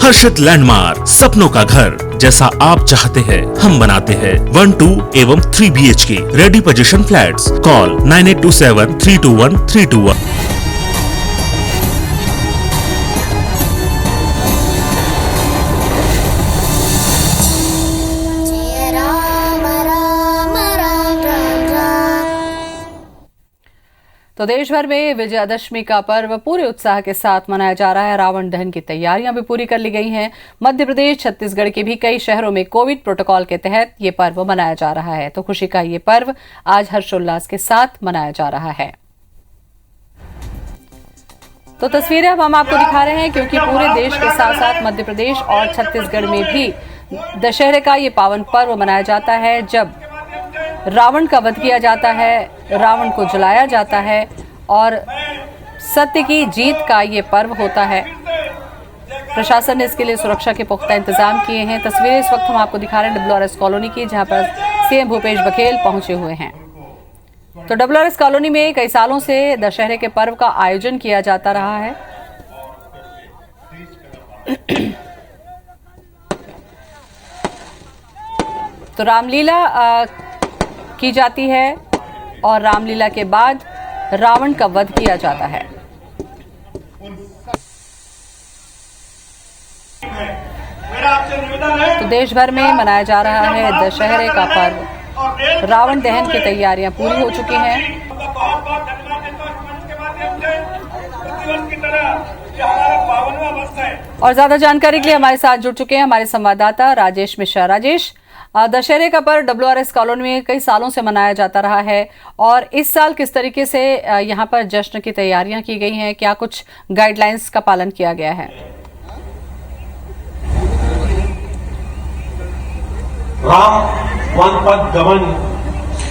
हर्षित landmark, सपनों का घर जैसा आप चाहते हैं हम बनाते हैं। 1, 2 एवं 3 BHK ready position flats. Call 9827321321। तो देश भर में विजयादशमी का पर्व पूरे उत्साह के साथ मनाया जा रहा है। रावण दहन की तैयारियां भी पूरी कर ली गई हैं। मध्य प्रदेश, छत्तीसगढ़ के भी कई शहरों में कोविड प्रोटोकॉल के तहत ये पर्व मनाया जा रहा है। तो खुशी का ये पर्व आज हर्षोल्लास के साथ मनाया जा रहा है। तो तस्वीरें अब हम आपको दिखा रहे हैं, क्योंकि पूरे देश के साथ साथ मध्य प्रदेश और छत्तीसगढ़ में भी दशहरे का ये पावन पर्व मनाया जाता है, जब रावण का वध किया जाता है, रावण को जलाया जाता है और सत्य की जीत का ये पर्व होता है। प्रशासन ने इसके लिए सुरक्षा के पुख्ता इंतजाम किए हैं। तस्वीरें इस वक्त हम आपको दिखा रहे हैं WRS कॉलोनी की, जहां पर CM भूपेश बघेल पहुंचे हुए हैं। तो WRS कॉलोनी में कई सालों से दशहरे के पर्व का आयोजन किया जाता रहा है। तो रामलीला की जाती है और रामलीला के बाद रावण का वध किया जाता है। तो देश भर में मनाया जा रहा है दशहरे का पर्व। रावण दहन की तैयारियां पूरी हो चुकी हैं। और ज्यादा जानकारी के लिए हमारे साथ जुड़ चुके हैं हमारे संवाददाता राजेश मिश्रा। राजेश, दशहरे का पर्व WRS कॉलोनी में कई सालों से मनाया जाता रहा है, और इस साल किस तरीके से यहाँ पर जश्न की तैयारियां की गई हैं? क्या कुछ गाइडलाइंस का पालन किया गया है?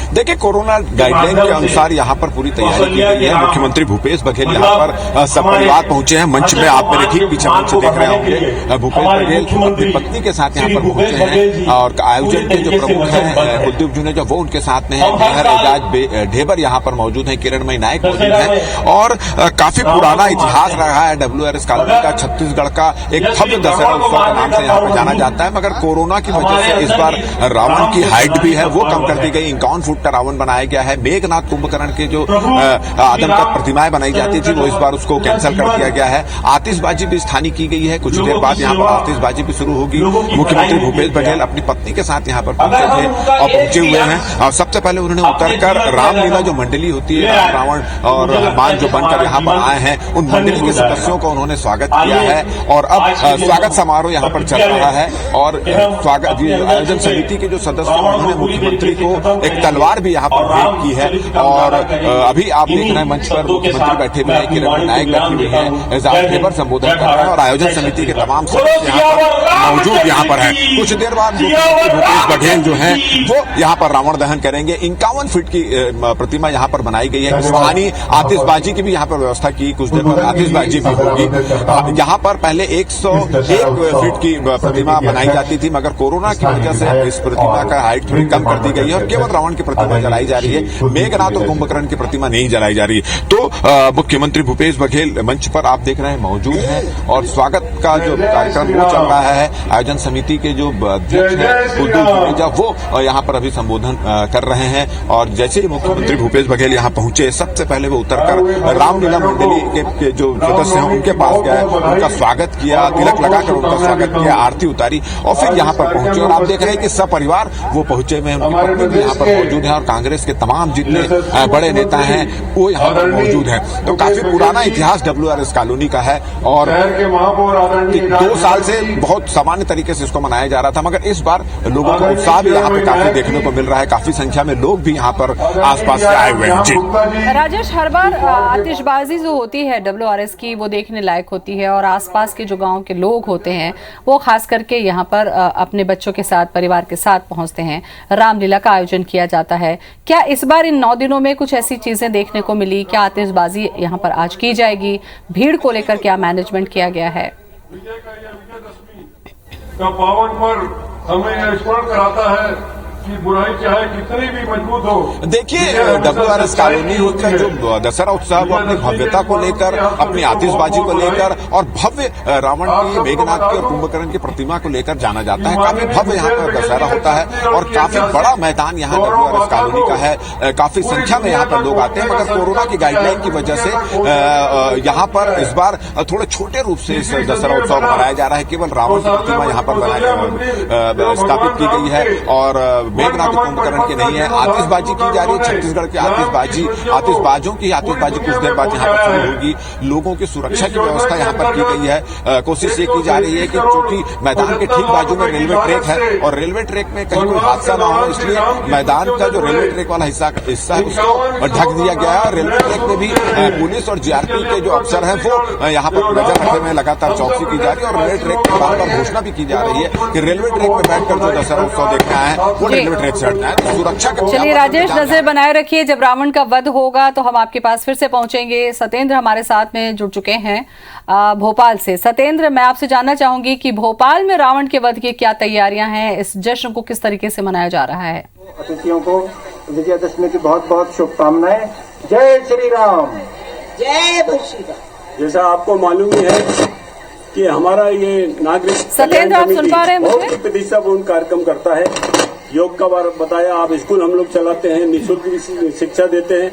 देखिए, कोरोना गाइडलाइन के अनुसार यहाँ पर पूरी तैयारी की गई है। मुख्यमंत्री भूपेश बघेल यहाँ पर सपरिवार पहुंचे हैं। मंच में आप मेरे ठीक पीछे मंच देख रहे होंगे। भूपेश बघेल अपनी पत्नी के साथ यहाँ पर पहुंचे हैं और आयोजन के जो प्रमुख हैं कुलदीप जुनेजा, वो उनके साथ में है। मेहर एजाज ढेबर यहाँ पर मौजूद है, किरणमयी नायक मौजूद है। और काफी पुराना इतिहास रहा है WRS कॉलोनी का। छत्तीसगढ़ का एक भव्य दशहरा उत्सव के नाम से यहाँ पर जाना जाता है, मगर कोरोना की वजह से इस बार रावण की हाइट भी है वो कम कर दी गई। 51 फुट का रावण बनाया गया है। मेघनाथ कुंभकर्ण के जो आदमकद प्रतिमाएं बनाई जाती थी, वो इस बार उसको कैंसिल कर दिया गया है। आतिशबाजी भी स्थानीय की गई है। कुछ देर बाद यहाँ पर आतिशबाजी भी शुरू होगी। मुख्यमंत्री भूपेश बघेल अपनी पत्नी के साथ यहाँ पर पहुंचे थे और पहुंचे हुए हैं। और सबसे पहले उन्होंने उतरकर रामलीला जो मंडली होती है, रावण और हनुमान जो बनकर यहाँ पर आए हैं, उन मंडली के सदस्यों का उन्होंने स्वागत किया है। और अब स्वागत समारोह यहाँ पर चल रहा है। और स्वागत आयोजन समिति के जो सदस्य, उन्होंने मुख्यमंत्री को एक तलवार भी यहाँ पर भेंट की है। और अभी आप देख रहे हैं मंच पर मुख्यमंत्री बैठे हुए हैं, किरणमयी नायक बैठी हुई है, एजाज ढेबर संबोधन कर रहे हैं और आयोजन समिति के तमाम सदस्य यहाँ पर मौजूद यहाँ पर हैं। कुछ देर बाद मुख्यमंत्री भूपेश बघेल जो हैं वो यहाँ पर रावण दहन करेंगे। 51 फीट की प्रतिमा यहाँ पर बनाई गई है। स्थानीय आतिशबाजी की भी यहाँ पर व्यवस्था की। कुछ देर बाद आतिशबाजी भी होगी। यहाँ पर पहले 101 फीट की प्रतिमा बनाई जाती थी, मगर कोरोना की वजह से इस प्रतिमा का हाइट थोड़ी कम कर दी गई है और केवल रावण की प्रतिमा जलाई जा रही है। मेघनाथ और कुंभकर्ण की प्रतिमा नहीं जलाई जा रही है। तो मुख्यमंत्री भूपेश बघेल मंच पर आप देख रहे हैं मौजूद हैं और स्वागत का जो कार्यक्रम वो चल रहा है। आयोजन समिति के जो अध्यक्ष हैं कुलदीप जुनेजा, वो यहाँ पर अभी संबोधन कर रहे हैं। और जैसे ही मुख्यमंत्री भूपेश बघेल यहाँ पहुंचे, सबसे पहले वो उतरकर रामलीला मंडली के जो सदस्य हैं उनके पास गए, उनका स्वागत किया, तिलक लगाकर उनका स्वागत किया, आरती उतारी और फिर यहाँ पर पहुंचे। और आप देख रहे हैं कि सपरिवार वो पहुंचे हुए हैं। उनकी पत्नी भी यहाँ पर मौजूद है और कांग्रेस के तमाम जितने बड़े नेता हैं वो यहाँ पर मौजूद हैं। तो काफी पुराना इतिहास WRS कॉलोनी का है और 2 साल से बहुत सामान्य तरीके से इसको मनाया जा रहा था, मगर इस बार लोगों का उत्साह भी यहाँ पे काफी देखने को मिल रहा है। काफी संख्या में लोग भी यहाँ पर आसपास से आए हुए हैं। जी राजेश, हर बार आतिशबाजी जो होती है WRS की वो देखने लायक होती है और आसपास के जो गाँव के लोग होते हैं वो खास करके यहाँ पर अपने बच्चों के साथ, परिवार के साथ पहुंचते हैं। रामलीला का आयोजन किया जाता है। क्या इस बार इन 9 दिनों में कुछ ऐसी चीजें देखने को मिली? क्या आतिशबाजी यहाँ पर आज की जाएगी? भीड़ को लेकर क्या मैनेजमेंट किया गया है? विजयदशमी का पावन पर्व हमें यह स्मरण कराता है कि बुराई चाहे कितनी भी मजबूत हो। देखिए, WRS कॉलोनी का जो दशहरा उत्सव वो अपनी भव्यता को लेकर, अपनी आतिशबाजी को लेकर और भव्य रावण की, मेघनाथ की और कुंभकर्ण की प्रतिमा को लेकर जाना जाता है। काफी भव्य यहाँ पर दशहरा होता है और काफी बड़ा मैदान यहाँ WRS कॉलोनी का है। काफी संख्या में यहाँ पर लोग आते हैं, मगर कोरोना की गाइडलाइन की वजह से यहाँ पर इस बार थोड़े छोटे रूप से इस दशहरा उत्सव मनाया जा रहा है। केवल रावण की प्रतिमा यहाँ पर स्थापित की गई है और मेघनाथ कुंभकर्ण की नहीं है। आतिशबाजी की जा रही है, छत्तीसगढ़ की आतिशबाजों की आतिशबाजी कुछ देर बाद यहाँ पर शुरू होगी। लोगों की सुरक्षा की व्यवस्था यहाँ पर की गई है। कोशिश ये की जा रही है कि चूंकि मैदान के ठीक बाजू में रेलवे ट्रैक है और रेलवे ट्रैक में कहीं कोई हादसा ना हो, इसलिए मैदान का जो रेलवे ट्रैक वाला हिस्सा है उसको ढक दिया गया है। और रेलवे ट्रैक में भी पुलिस और जीआरपी के जो अफसर हैं वो यहाँ पर नजर रखे हुए, लगातार चौकसी की जा रही है और रेलवे ट्रैक की बार बार घोषणा भी की जा रही है कि रेलवे ट्रैक में बैठकर जो दशहरा उत्सव देखने आए हैं वो रेलवे ट्रैक से हटना है। तो सुरक्षा के चलिए राजेश, नजर बनाए रखिए, जब रावण का वध होगा तो हम आपके पास फिर से पहुंचेंगे। सत्येंद्र हमारे साथ में जुड़ चुके हैं भोपाल से। सत्येंद्र, मैं आपसे जानना चाहूंगी कि भोपाल में रावण के वध की क्या तैयारियां हैं, इस जश्न को किस तरीके से मनाया जा रहा है? अतिथियों को विजयादशमी की बहुत बहुत शुभकामनाएं। जय श्री राम, जय श्री राम। जैसा आपको मालूम ही है कि हमारा ये नागरिक सत्येंद्र, आप सुन पा रहे हैं मुझे? बहुत प्रतिष्ठापूर्ण कार्यक्रम करता है। योग का बार बताया, आप स्कूल हम लोग चलाते हैं, निःशुल्क शिक्षा देते हैं।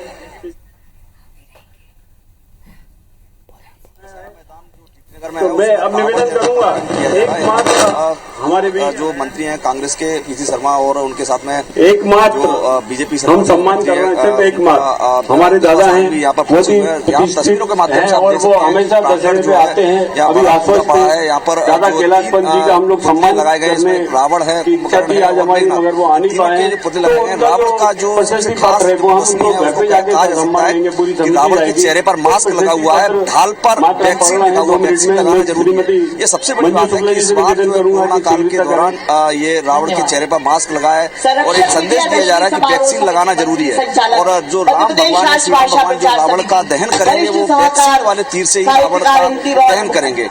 तो मैं अब निवेदन करूंगा, एकमात्र हमारे बीच जो मंत्री हैं कांग्रेस के पीसी शर्मा और उनके साथ में एकमात्र बीजेपी हम सम्मान कर रहे हैं, सिर्फ एकमात्र हमारे दादा हैं, यहाँ पर तस्वीरों के माध्यम से और वो हमेशा दशहरे पे आते हैं। अभी आश्वस्त है यहाँ पर दादा कैलाशपंत जी का हम लोग सम्मान लगाए गए। रावण है, आज हमारी, मगर वो आ नहीं पाए। रावण का जो रावण के चेहरे पर मास्क लगा हुआ है, ढाल पर वैक्सीन लगा हुआ, वैक्सीन लगाना जरूरी है। ये सबसे बड़ी बात है कि इस बार कोरोना काल के दौरान ये रावण के चेहरे पर मास्क लगा है और एक संदेश दिया जा रहा है कि वैक्सीन लगाना जरूरी है। और जो राम भगवान है, श्री राम भगवान जो रावण का दहन करेंगे वो वैक्सीन वाले तीर से ही रावण का दहन करेंगे।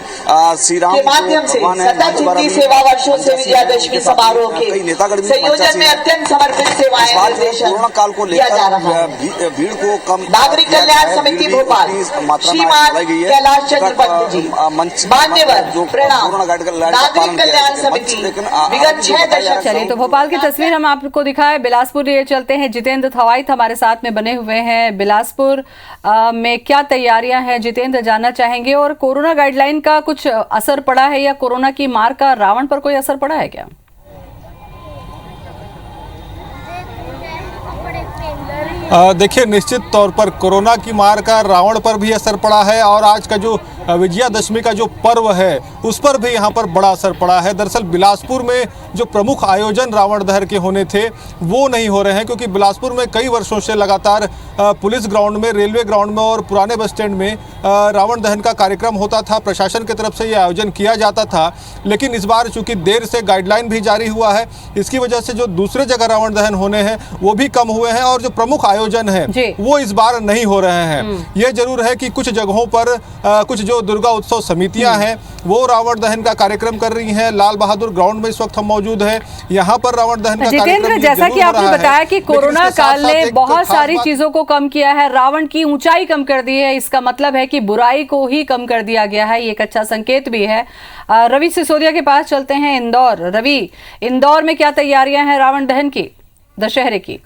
श्री राम भगवान है, सेवा वर्षों से विजयादशमी समारोह के कई नेतागण संयोजन में अत्यंत समर्पित सेवाएं कोरोना काल को लेकर भीड़ को कम, नागरिक कल्याण समिति भोपाल श्रीमान कैलाश चंद्र पंत जी, मान्यवर, प्रणाम। नागरिक कल्याण समिति विगत 6 दशक। चलिए, तो भोपाल की तस्वीर हम आपको दिखाए। बिलासपुर लिए चलते हैं, जितेंद्र थवाइत हमारे साथ में बने हुए हैं। बिलासपुर में क्या तैयारियां हैं जितेंद्र, जानना चाहेंगे। और कोरोना गाइडलाइन का कुछ असर पड़ा है या कोरोना की मार का रावण पर कोई असर पड़ा है क्या? देखिए, निश्चित तौर पर कोरोना की मार का रावण पर भी असर पड़ा है और आज का जो विजयादशमी का जो पर्व है उस पर भी यहाँ पर बड़ा असर पड़ा है। दरअसल बिलासपुर में जो प्रमुख आयोजन रावण दहन के होने थे वो नहीं हो रहे हैं, क्योंकि बिलासपुर में कई वर्षों से लगातार पुलिस ग्राउंड में, रेलवे ग्राउंड में और पुराने बस स्टैंड में रावण दहन का कार्यक्रम होता था। प्रशासन की तरफ से ये आयोजन किया जाता था, लेकिन इस बार चूंकि देर से गाइडलाइन भी जारी हुआ है, इसकी वजह से जो दूसरे जगह रावण दहन होने हैं वो भी कम हुए हैं और जो प्रमुख आयोजन है वो इस बार नहीं हो रहे हैं। ये जरूर है कि कुछ जगहों पर कुछ जो दुर्गा उत्सव समितियां हैं वो रावण दहन का कार्यक्रम कर रही हैं। लाल बहादुर ग्राउंड में इस वक्त हम मौजूद हैं, यहाँ पर रावण दहन का जितेंद्र, जैसा कि आपने बताया कि कोरोना काल ने बहुत सारी चीजों को कम किया है, रावण की ऊंचाई कम कर दी है, इसका मतलब है कि बुराई को ही कम कर दिया गया है। ये एक अच्छा संकेत भी है। रवि सिसोदिया के पास चलते हैं, इंदौर। रवि, इंदौर में क्या तैयारियां हैं रावण दहन की, दशहरे की?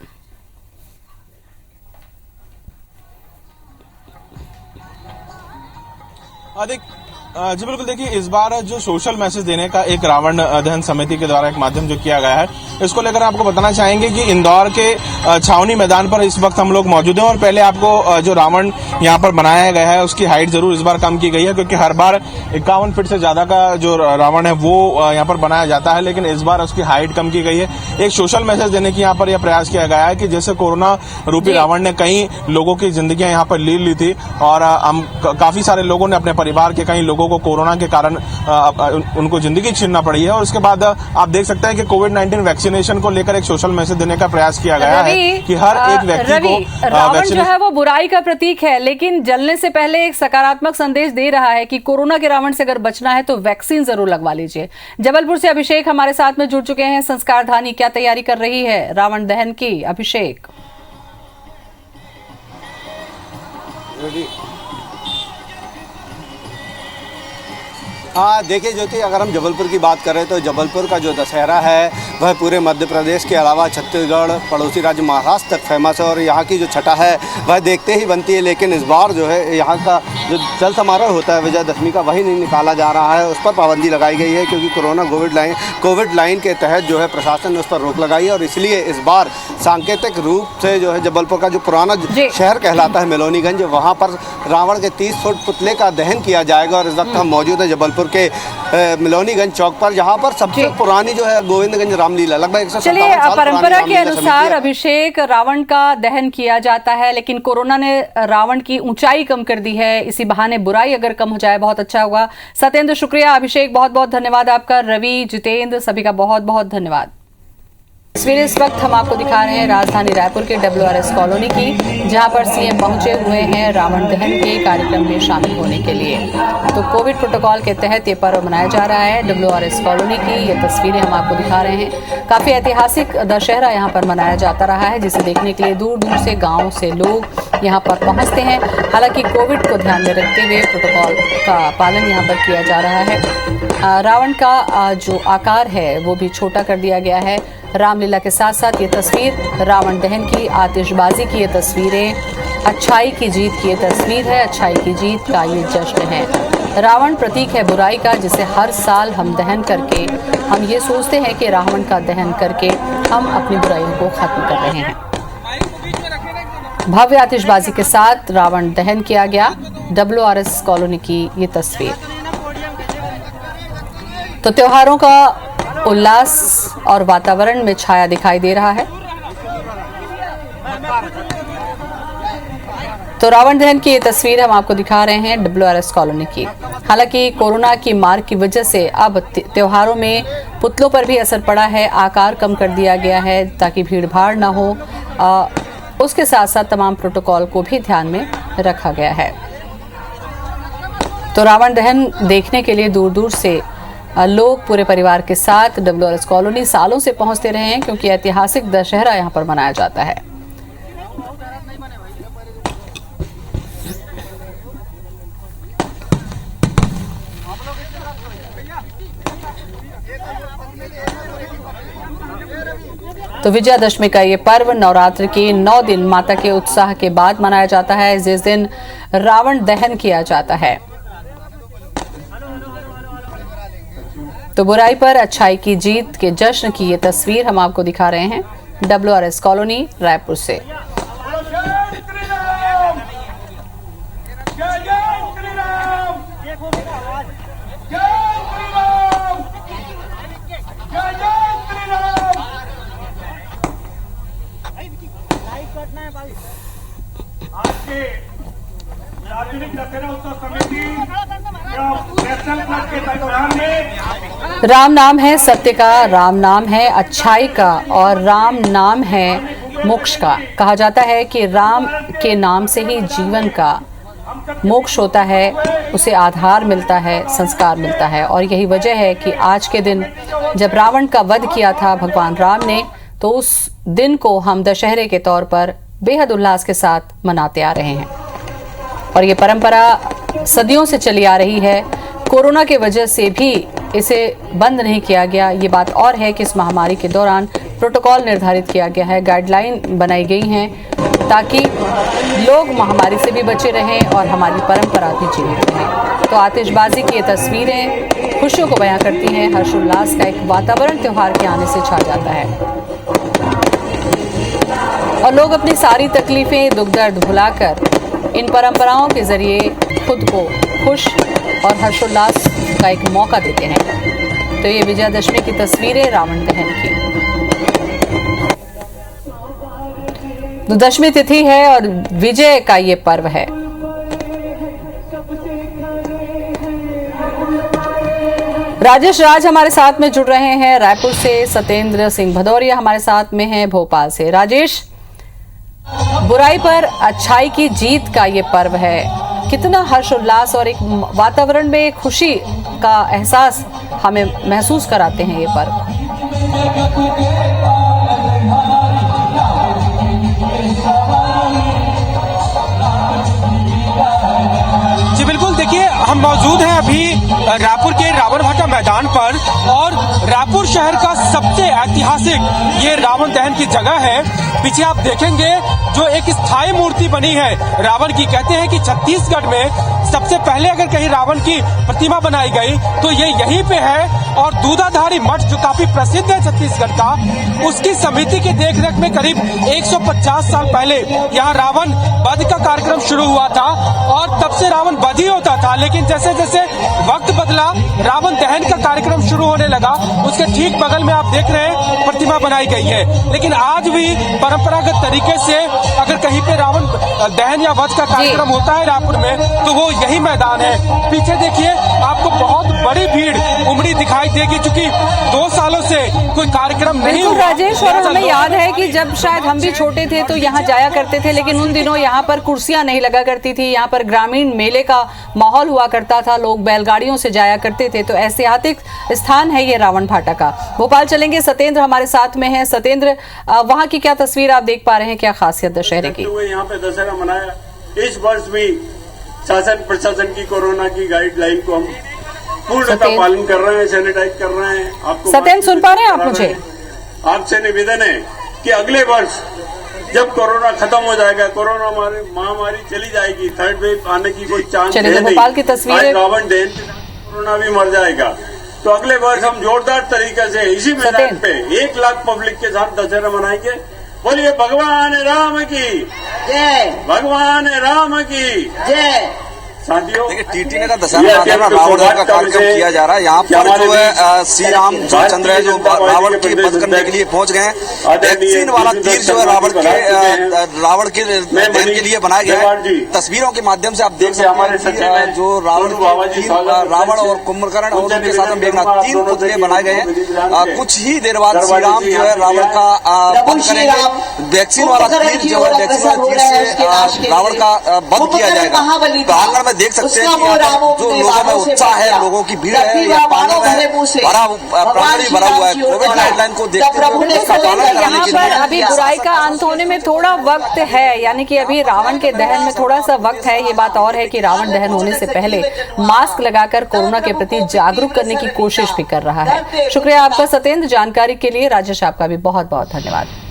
जी बिल्कुल, देखिए इस बार जो सोशल मैसेज देने का एक रावण दहन समिति के द्वारा एक माध्यम जो किया गया है, इसको लेकर आपको बताना चाहेंगे कि इंदौर के छावनी मैदान पर इस वक्त हम लोग मौजूद हैं और पहले आपको जो रावण यहाँ पर बनाया गया है उसकी हाइट जरूर इस बार कम की गई है, क्योंकि हर बार 51 फीट से ज्यादा का जो रावण है वो यहाँ पर बनाया जाता है, लेकिन इस बार उसकी हाइट कम की गई है। एक सोशल मैसेज देने की यहाँ पर यह प्रयास किया गया है कि जैसे कोरोना रूपी रावण ने कई लोगों की जिंदगियां यहाँ पर ले ली थी और हम काफी सारे लोगों ने अपने परिवार के कई लोगों लोगों को कोरोना के कारण उनको जिंदगी छीनना पड़ी है। और उसके बाद आप देख सकते हैं कि कोविड-19 वैक्सीनेशन को लेकर एक सोशल मैसेज देने का प्रयास किया गया है कि हर एक व्यक्ति को रावण जो है वो बुराई का प्रतीक है, लेकिन जलने से पहले एक सकारात्मक संदेश दे रहा है कि कोरोना के रावण से अगर बचना है तो वैक्सीन जरूर लगवा लीजिए। जबलपुर से अभिषेक हमारे साथ में जुड़ चुके हैं। संस्कारधानी क्या तैयारी कर रही है रावण दहन की, अभिषेक? हाँ देखिए ज्योति, अगर हम जबलपुर की बात करें तो जबलपुर का जो दशहरा है वह पूरे मध्य प्रदेश के अलावा छत्तीसगढ़, पड़ोसी राज्य महाराष्ट्र तक फेमस है और यहाँ की जो छटा है वह देखते ही बनती है। लेकिन इस बार जो है यहाँ का जो चल समारोह होता है विजयदशमी का, वही नहीं निकाला जा रहा है। उस पर पाबंदी लगाई गई है क्योंकि कोरोना कोविड लाइन के तहत जो है प्रशासन ने उस पर रोक लगाई है। और इसलिए इस बार सांकेतिक रूप से जो है जबलपुर का जो पुराना शहर कहलाता है मेलोनीगंज, वहाँ पर रावण के 30 फुट पुतले का दहन किया जाएगा। और इस वक्त हम मौजूद है जबलपुर के मिलोनीगंज चौक पर, जहां पर सबसे पुरानी जो है गोविंदगंज रामलीला लगभग 157 साल चलिए, परंपरा के अनुसार अभिषेक रावण का दहन किया जाता है, लेकिन कोरोना ने रावण की ऊंचाई कम कर दी है। इसी बहाने बुराई अगर कम हो जाए बहुत अच्छा होगा। सत्येंद्र शुक्रिया, अभिषेक बहुत बहुत धन्यवाद आपका। रवि, जितेंद्र, सभी का बहुत बहुत धन्यवाद। तस्वीरें इस वक्त हम आपको दिखा रहे हैं राजधानी रायपुर के WRS कॉलोनी की, जहां पर सीएम पहुंचे हुए हैं रावण दहन के कार्यक्रम में शामिल होने के लिए। तो कोविड प्रोटोकॉल के तहत ये पर्व मनाया जा रहा है। WRS कॉलोनी की ये तस्वीरें हम आपको दिखा रहे हैं। काफी ऐतिहासिक दशहरा यहाँ पर मनाया जाता रहा है, जिसे देखने के लिए दूर दूर से गाँव से लोग यहाँ पर पहुँचते हैं। हालांकि कोविड को ध्यान में रखते हुए प्रोटोकॉल का पालन यहाँ पर किया जा रहा है। रावण का जो आकार है वो भी छोटा कर दिया गया है। रामलीला के साथ साथ ये तस्वीर रावण दहन की, आतिशबाजी की ये तस्वीरें, अच्छाई की जीत की ये तस्वीर है। अच्छाई की जीत का ये जश्न है। रावण प्रतीक है बुराई का, जिसे हर साल हम दहन करके हम ये सोचते हैं कि रावण का दहन करके हम अपनी बुराइयों को खत्म कर रहे हैं। भव्य आतिशबाजी के साथ रावण दहन किया गया। WRS कॉलोनी की ये तस्वीर। तो त्योहारों का उल्लास और वातावरण में छाया दिखाई दे रहा है। तो रावण दहन की ये तस्वीर हम आपको दिखा रहे हैं WRS कॉलोनी की। हालांकि कोरोना की मार की वजह से अब त्योहारों में पुतलों पर भी असर पड़ा है। आकार कम कर दिया गया है ताकि भीड़ भाड़ ना हो। उसके साथ साथ तमाम प्रोटोकॉल को भी ध्यान में रखा गया है। तो रावण दहन देखने के लिए दूर दूर से लोग पूरे परिवार के साथ WRS कॉलोनी सालों से पहुंचते रहे हैं, क्योंकि ऐतिहासिक दशहरा यहां पर मनाया जाता है। तो विजयादशमी का ये पर्व नवरात्र के 9 दिन माता के उत्साह के बाद मनाया जाता है, जिस दिन रावण दहन किया जाता है। तो बुराई पर अच्छाई की जीत के जश्न की ये तस्वीर हम आपको दिखा रहे हैं WRS कॉलोनी रायपुर से। राम नाम है सत्य का, राम नाम है अच्छाई का और राम नाम है मोक्ष का। कहा जाता है कि राम के नाम से ही जीवन का मोक्ष होता है, उसे आधार मिलता है, संस्कार मिलता है। और यही वजह है कि आज के दिन जब रावण का वध किया था भगवान राम ने, तो उस दिन को हम दशहरे के तौर पर बेहद उल्लास के साथ मनाते आ रहे हैं। और ये परंपरा सदियों से चली आ रही है। कोरोना के वजह से भी इसे बंद नहीं किया गया। ये बात और है कि इस महामारी के दौरान प्रोटोकॉल निर्धारित किया गया है, गाइडलाइन बनाई गई हैं ताकि लोग महामारी से भी बचे रहें और हमारी परंपरा भी जीवित रहे। तो आतिशबाजी की ये तस्वीरें खुशियों को बयां करती हैं। हर्षोल्लास का एक वातावरण त्योहार के आने से छा जाता है और लोग अपनी सारी तकलीफें, दुख दर्द भुलाकर इन परंपराओं के जरिए खुद को खुश और हर्षोल्लास का एक मौका देते हैं। तो ये विजयादशमी की तस्वीरें रावण दहन की। तो दशमी तिथि है और विजय का ये पर्व है। राजेश राज हमारे साथ में जुड़ रहे हैं रायपुर से, सत्येंद्र सिंह भदौरिया हमारे साथ में हैं भोपाल से। राजेश, बुराई पर अच्छाई की जीत का ये पर्व है, कितना हर्षोल्लास और एक वातावरण में खुशी का एहसास हमें महसूस कराते हैं ये पर्व। जी बिल्कुल, देखिए हम मौजूद हैं अभी रायपुर के रावण भाटा मैदान पर और रायपुर शहर का सबसे ऐतिहासिक ये रावण दहन की जगह है। पीछे आप देखेंगे जो एक स्थायी मूर्ति बनी है रावण की। कहते हैं कि छत्तीसगढ़ में सबसे पहले अगर कहीं रावण की प्रतिमा बनाई गई तो ये यहीं पे है। और दूधाधारी मठ जो काफी प्रसिद्ध है छत्तीसगढ़ का, उसकी समिति की देखरेख में करीब 150 साल पहले यहाँ रावण वध का कार्यक्रम शुरू हुआ था और तब से रावण वध ही होता था। लेकिन जैसे जैसे वक्त बदला, रावण दहन का कार्यक्रम शुरू होने लगा। उसके ठीक बगल में आप देख रहे हैं प्रतिमा बनाई गई है। लेकिन आज भी परंपरागत तरीके से अगर कहीं पे रावण दहन या वध का कार्यक्रम होता है रायपुर में तो वो यही मैदान है। पीछे देखिए आपको बहुत बड़ी भीड़ उमड़ी दिखाई देगी, चूंकि 2 सालों से कोई कार्यक्रम नहीं हुआ। राजेश, और हमें याद है कि जब शायद हम भी छोटे थे तो यहाँ जाया करते थे, लेकिन उन दिनों यहाँ पर कुर्सियां नहीं लगा करती थी, यहाँ पर ग्रामीण मेले का माहौल हुआ करता था, लोग बैलगाड़ियों से जाया करते थे। तो ऐतिहासिक स्थान है ये रावण भाटा का। भोपाल चलेंगे, सत्येंद्र हमारे साथ में है। सत्येंद्र, वहाँ की क्या तस्वीर आप देख पा रहे हैं, क्या खासियत दशहरे की? यहाँ पे दशहरा मनाया। इस वर्ष भी शासन प्रशासन की कोरोना की गाइडलाइन को हम पूर्णतः पालन कर रहे हैं, सैनिटाइज कर रहे हैं। आपको सत्येंद्र सुन पा रहे हैं आप मुझे? आपसे निवेदन है कि अगले वर्ष जब कोरोना खत्म हो जाएगा, कोरोना महामारी चली जाएगी, थर्ड वेव आने की कोई चांस है भोपाल की तस्वीर, रावण दहन कोरोना भी मर जाएगा, तो अगले वर्ष हम जोरदार तरीके से इसी मैदान पे 1 लाख पब्लिक के साथ दशहरा मनाएंगे। बोलिए भगवान राम की जय, भगवान राम की जय। देखिए टीटी ने का दशहरा रावण दहन का कार्यक्रम किया जा रहा है। यहाँ पर जो है श्री राम चंद्र है जो रावण की वध करने के लिए पहुंच गए हैं। वैक्सीन वाला तीर जो है रावण के दहन के लिए बनाया गया है। तस्वीरों के माध्यम से आप देख सकते हैं जो रावण और कुंभकर्ण और उनके साथ में मेघनाथ 3 पुतले बनाए गए हैं। कुछ ही देर बाद श्री राम जो है रावण का वध करेंगे। वैक्सीन वाला तीर जो है वैक्सीन वाला तीर से रावण का वध किया जाएगा। तो आंगन में देख सकते हैं कि जो लोगों में उत्साह है, लोगों की भीड़ है, या पानी में भरा हुआ है। कोविड गाइडलाइन को देखते हुए इसका पालन कराने के लिए अभी बुराई का अंत होने में थोड़ा वक्त है, यानी कि अभी रावण के दहन में थोड़ा सा वक्त है। ये बात और है कि रावण दहन होने से पहले मास्क लगाकर कोरोना के प्रति जागरूक करने की कोशिश भी कर रहा है। शुक्रिया आपका सत्येंद्र, जानकारी के लिए। राजेश, आपका भी बहुत बहुत धन्यवाद।